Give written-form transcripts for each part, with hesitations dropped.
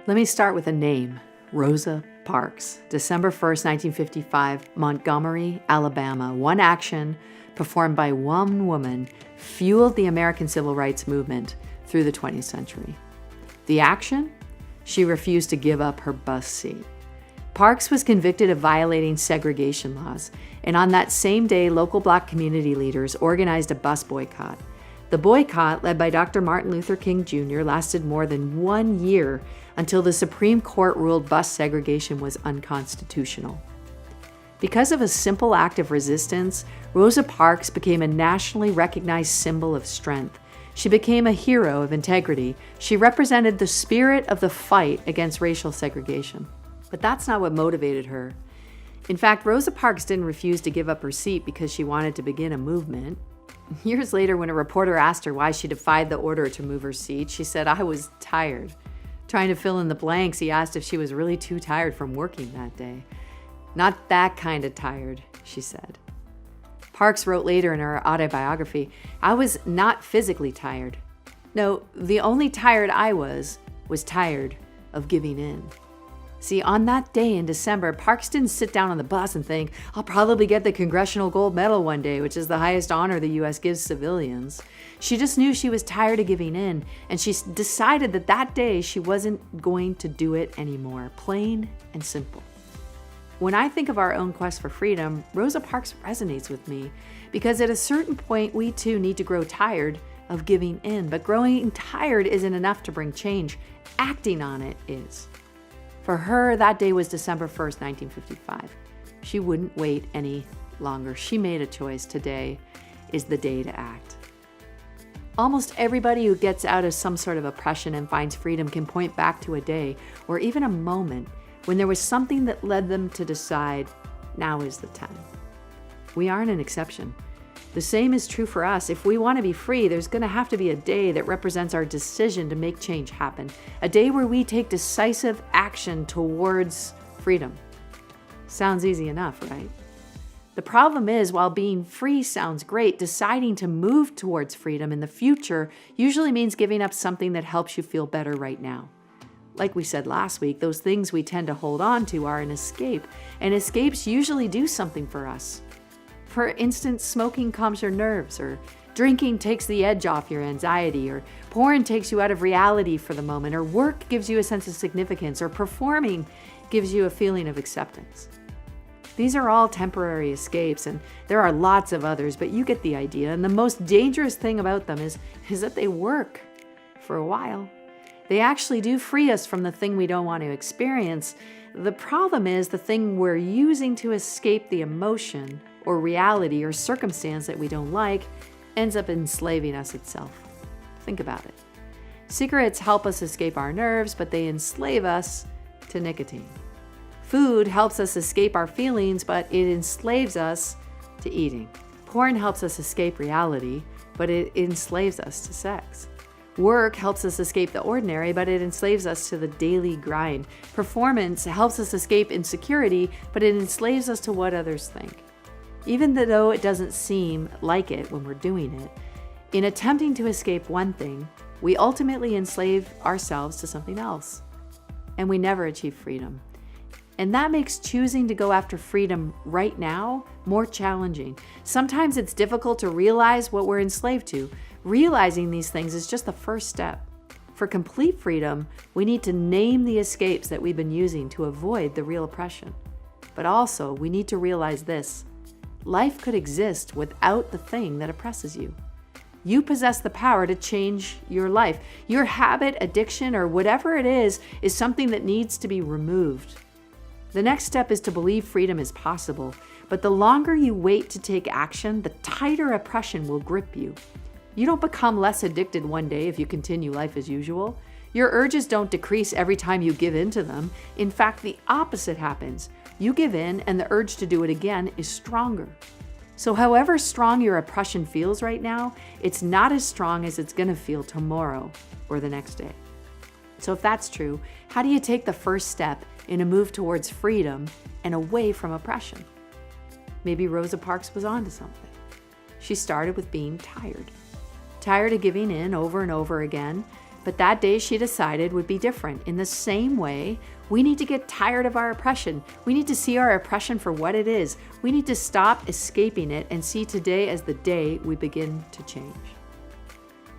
Let me start with a name, Rosa Parks, December 1st, 1955, Montgomery, Alabama. One action performed by one woman fueled the American Civil Rights Movement through the 20th century. The action? She refused to give up her bus seat. Parks was convicted of violating segregation laws, and on that same day, local Black community leaders organized a bus boycott. The boycott, led by Dr. Martin Luther King Jr., lasted more than 1 year until the Supreme Court ruled bus segregation was unconstitutional. Because of a simple act of resistance, Rosa Parks became a nationally recognized symbol of strength. She became a hero of integrity. She represented the spirit of the fight against racial segregation. But that's not what motivated her. In fact, Rosa Parks didn't refuse to give up her seat because she wanted to begin a movement. Years later, when a reporter asked her why she defied the order to move her seat, she said, "I was tired." Trying to fill in the blanks, he asked if she was really too tired from working that day. "Not that kind of tired," she said. Parks wrote later in her autobiography, "I was not physically tired. No, the only tired I was tired of giving in." See, on that day in December, Parks didn't sit down on the bus and think, "I'll probably get the Congressional Gold Medal one day," which is the highest honor the U.S. gives civilians. She just knew she was tired of giving in, and she decided that day she wasn't going to do it anymore. Plain and simple. When I think of our own quest for freedom, Rosa Parks resonates with me, because at a certain point, we too need to grow tired of giving in. But growing tired isn't enough to bring change. Acting on it is. For her, that day was December 1st, 1955. She wouldn't wait any longer. She made a choice. Today is the day to act. Almost everybody who gets out of some sort of oppression and finds freedom can point back to a day or even a moment when there was something that led them to decide, now is the time. We aren't an exception. The same is true for us. If we want to be free, there's going to have to be a day that represents our decision to make change happen. A day where we take decisive action towards freedom. Sounds easy enough, right? The problem is, while being free sounds great, deciding to move towards freedom in the future usually means giving up something that helps you feel better right now. Like we said last week, those things we tend to hold on to are an escape, and escapes usually do something for us. For instance, smoking calms your nerves, or drinking takes the edge off your anxiety, or porn takes you out of reality for the moment, or work gives you a sense of significance, or performing gives you a feeling of acceptance. These are all temporary escapes, and there are lots of others, but you get the idea. And the most dangerous thing about them is that they work for a while. They actually do free us from the thing we don't want to experience. The problem is the thing we're using to escape the emotion or reality or circumstance that we don't like ends up enslaving us itself. Think about it. Cigarettes help us escape our nerves, but they enslave us to nicotine. Food helps us escape our feelings, but it enslaves us to eating. Porn helps us escape reality, but it enslaves us to sex. Work helps us escape the ordinary, but it enslaves us to the daily grind. Performance helps us escape insecurity, but it enslaves us to what others think. Even though it doesn't seem like it when we're doing it, in attempting to escape one thing, we ultimately enslave ourselves to something else, and we never achieve freedom. And that makes choosing to go after freedom right now more challenging. Sometimes it's difficult to realize what we're enslaved to. Realizing these things is just the first step. For complete freedom, we need to name the escapes that we've been using to avoid the real oppression. But also, we need to realize this: life could exist without the thing that oppresses you. You possess the power to change your life. Your habit, addiction, or whatever it is something that needs to be removed. The next step is to believe freedom is possible, but the longer you wait to take action, the tighter oppression will grip you. You don't become less addicted one day if you continue life as usual. Your urges don't decrease every time you give in to them. In fact, the opposite happens. You give in, and the urge to do it again is stronger. So however strong your oppression feels right now, it's not as strong as it's going to feel tomorrow or the next day. So if that's true, how do you take the first step in a move towards freedom and away from oppression? Maybe Rosa Parks was onto something. She started with being tired. Tired of giving in over and over again, But that day she decided would be different. In the same way, we need to get tired of our oppression. We need to see our oppression for what it is. We need to stop escaping it and see today as the day we begin to change.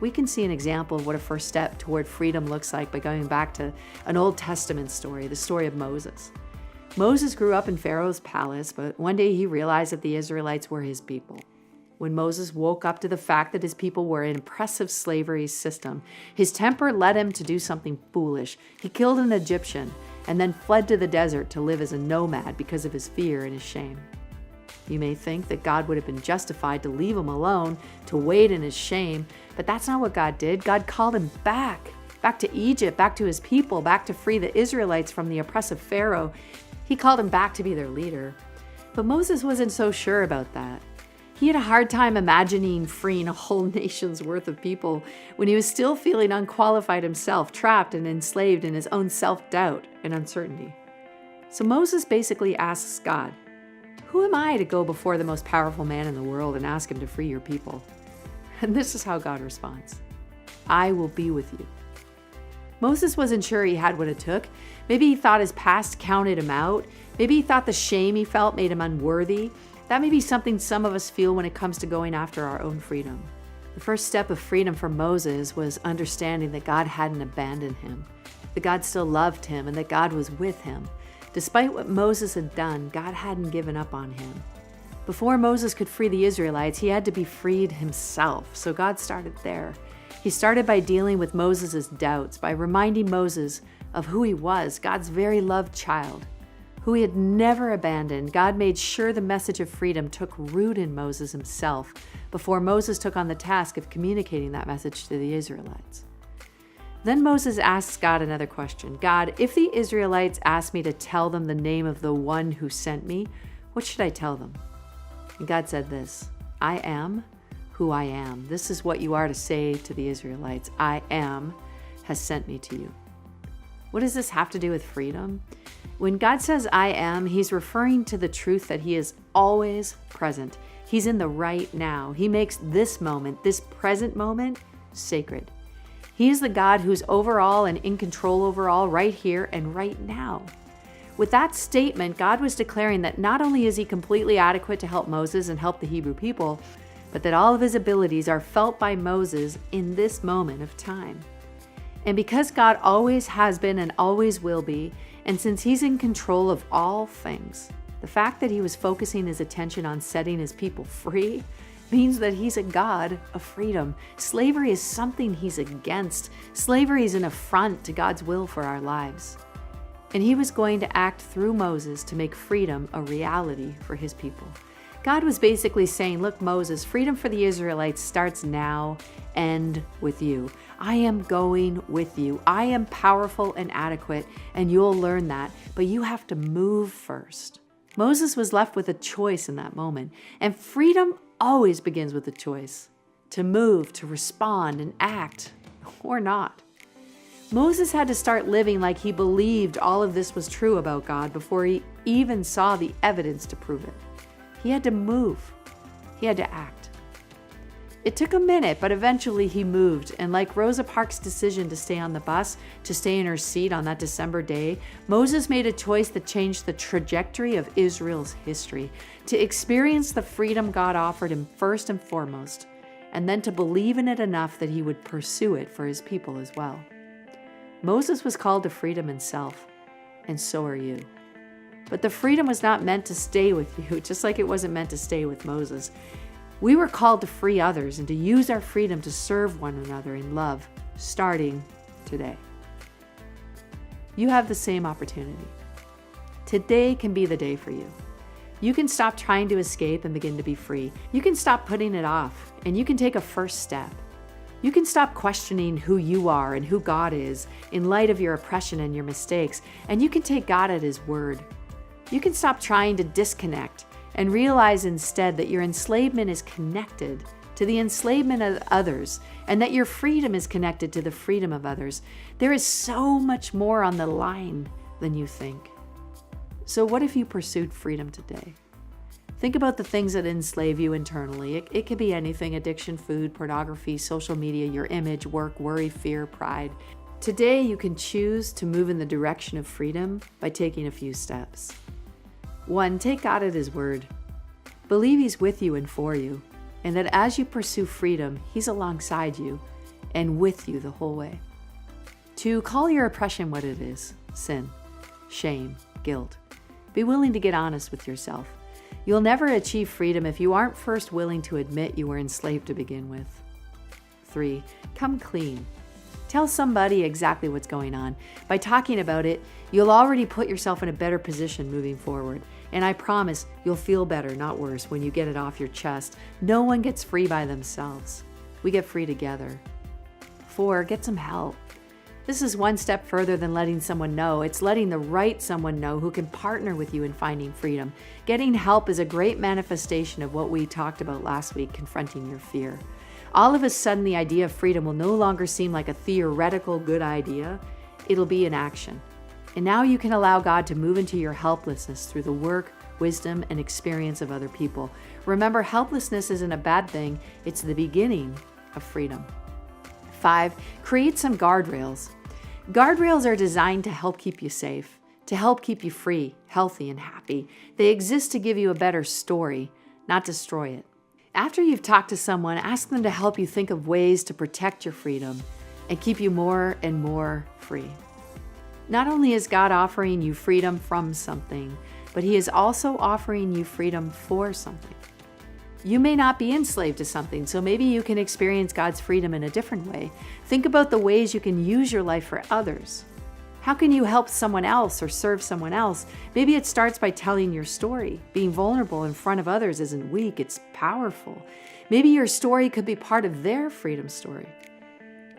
We can see an example of what a first step toward freedom looks like by going back to an Old Testament story, the story of Moses. Moses grew up in Pharaoh's palace, but one day he realized that the Israelites were his people. When Moses woke up to the fact that his people were an oppressive slavery system, his temper led him to do something foolish. He killed an Egyptian and then fled to the desert to live as a nomad because of his fear and his shame. You may think that God would have been justified to leave him alone, to wade in his shame, but that's not what God did. God called him back to Egypt, back to his people, back to free the Israelites from the oppressive Pharaoh. He called him back to be their leader. But Moses wasn't so sure about that. He had a hard time imagining freeing a whole nation's worth of people when he was still feeling unqualified himself, trapped and enslaved in his own self-doubt and uncertainty. So Moses basically asks God, "Who am I to go before the most powerful man in the world and ask him to free your people?" And this is how God responds, "I will be with you." Moses wasn't sure he had what it took. Maybe he thought his past counted him out. Maybe he thought the shame he felt made him unworthy. That may be something some of us feel when it comes to going after our own freedom. The first step of freedom for Moses was understanding that God hadn't abandoned him, that God still loved him, and that God was with him. Despite what Moses had done, God hadn't given up on him. Before Moses could free the Israelites, he had to be freed himself, so God started there. He started by dealing with Moses' doubts, by reminding Moses of who he was, God's very loved child, who he had never abandoned. God made sure the message of freedom took root in Moses himself before Moses took on the task of communicating that message to the Israelites. Then Moses asks God another question. "God, if the Israelites ask me to tell them the name of the one who sent me, what should I tell them?" And God said this, "I am who I am. This is what you are to say to the Israelites. I am has sent me to you." What does this have to do with freedom? When God says I am, he's referring to the truth that he is always present. He's in the right now. He makes this moment, this present moment, sacred. He is the God who's over all and in control over all right here and right now. With that statement, God was declaring that not only is he completely adequate to help Moses and help the Hebrew people, but that all of his abilities are felt by Moses in this moment of time. And because God always has been and always will be, and since he's in control of all things, the fact that he was focusing his attention on setting his people free means that he's a God of freedom. Slavery is something he's against. Slavery is an affront to God's will for our lives. And he was going to act through Moses to make freedom a reality for his people. God was basically saying, look, Moses, freedom for the Israelites starts now and with you. I am going with you. I am powerful and adequate, and you'll learn that, but you have to move first. Moses was left with a choice in that moment, and freedom always begins with a choice to move, to respond and act, or not. Moses had to start living like he believed all of this was true about God before he even saw the evidence to prove it. He had to move. He had to act. It took a minute, but eventually he moved. And like Rosa Parks' decision to stay on the bus, to stay in her seat on that December day, Moses made a choice that changed the trajectory of Israel's history, to experience the freedom God offered him first and foremost, and then to believe in it enough that he would pursue it for his people as well. Moses was called to freedom himself, and so are you. But the freedom was not meant to stay with you, just like it wasn't meant to stay with Moses. We were called to free others and to use our freedom to serve one another in love, starting today. You have the same opportunity. Today can be the day for you. You can stop trying to escape and begin to be free. You can stop putting it off, and you can take a first step. You can stop questioning who you are and who God is in light of your oppression and your mistakes, and you can take God at his word. You can stop trying to disconnect and realize instead that your enslavement is connected to the enslavement of others, and that your freedom is connected to the freedom of others. There is so much more on the line than you think. So what if you pursued freedom today? Think about the things that enslave you internally. It could be anything: addiction, food, pornography, social media, your image, work, worry, fear, pride. Today, you can choose to move in the direction of freedom by taking a few steps. 1, take God at His word. Believe He's with you and for you, and that as you pursue freedom, He's alongside you and with you the whole way. 2, call your oppression what it is: sin, shame, guilt. Be willing to get honest with yourself. You'll never achieve freedom if you aren't first willing to admit you were enslaved to begin with. 3, come clean. Tell somebody exactly what's going on. By talking about it, you'll already put yourself in a better position moving forward. And I promise you'll feel better, not worse, when you get it off your chest. No one gets free by themselves. We get free together. 4, get some help. This is one step further than letting someone know. It's letting the right someone know who can partner with you in finding freedom. Getting help is a great manifestation of what we talked about last week, confronting your fear. All of a sudden, the idea of freedom will no longer seem like a theoretical good idea. It'll be in action. And now you can allow God to move into your helplessness through the work, wisdom, and experience of other people. Remember, helplessness isn't a bad thing. It's the beginning of freedom. 5, create some guardrails. Guardrails are designed to help keep you safe, to help keep you free, healthy, and happy. They exist to give you a better story, not destroy it. After you've talked to someone, ask them to help you think of ways to protect your freedom and keep you more and more free. Not only is God offering you freedom from something, but He is also offering you freedom for something. You may not be enslaved to something, so maybe you can experience God's freedom in a different way. Think about the ways you can use your life for others. How can you help someone else or serve someone else? Maybe it starts by telling your story. Being vulnerable in front of others isn't weak, it's powerful. Maybe your story could be part of their freedom story.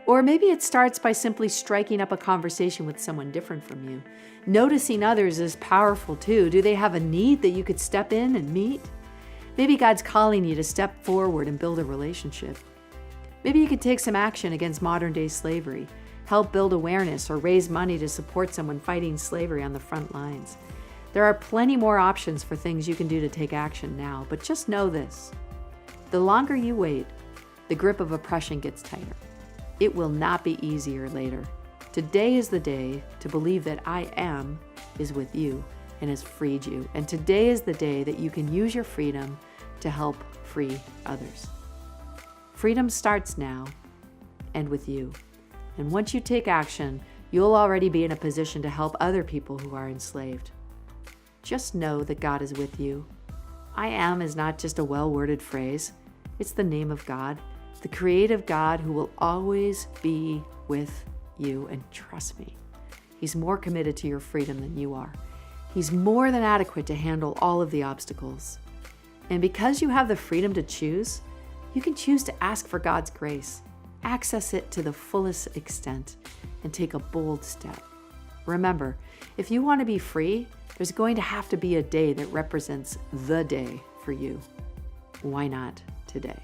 Or maybe it starts by simply striking up a conversation with someone different from you. Noticing others is powerful too. Do they have a need that you could step in and meet? Maybe God's calling you to step forward and build a relationship. Maybe you could take some action against modern-day slavery, help build awareness, or raise money to support someone fighting slavery on the front lines. There are plenty more options for things you can do to take action now, but just know this: the longer you wait, the grip of oppression gets tighter. It will not be easier later. Today is the day to believe that I Am is with you and has freed you. And today is the day that you can use your freedom to help free others. Freedom starts now and with you. And once you take action, you'll already be in a position to help other people who are enslaved. Just know that God is with you. I Am is not just a well-worded phrase. It's the name of God, the creative God who will always be with you. And trust me, He's more committed to your freedom than you are. He's more than adequate to handle all of the obstacles. And because you have the freedom to choose, you can choose to ask for God's grace, access it to the fullest extent, and take a bold step. Remember, if you want to be free, there's going to have to be a day that represents the day for you. Why not today?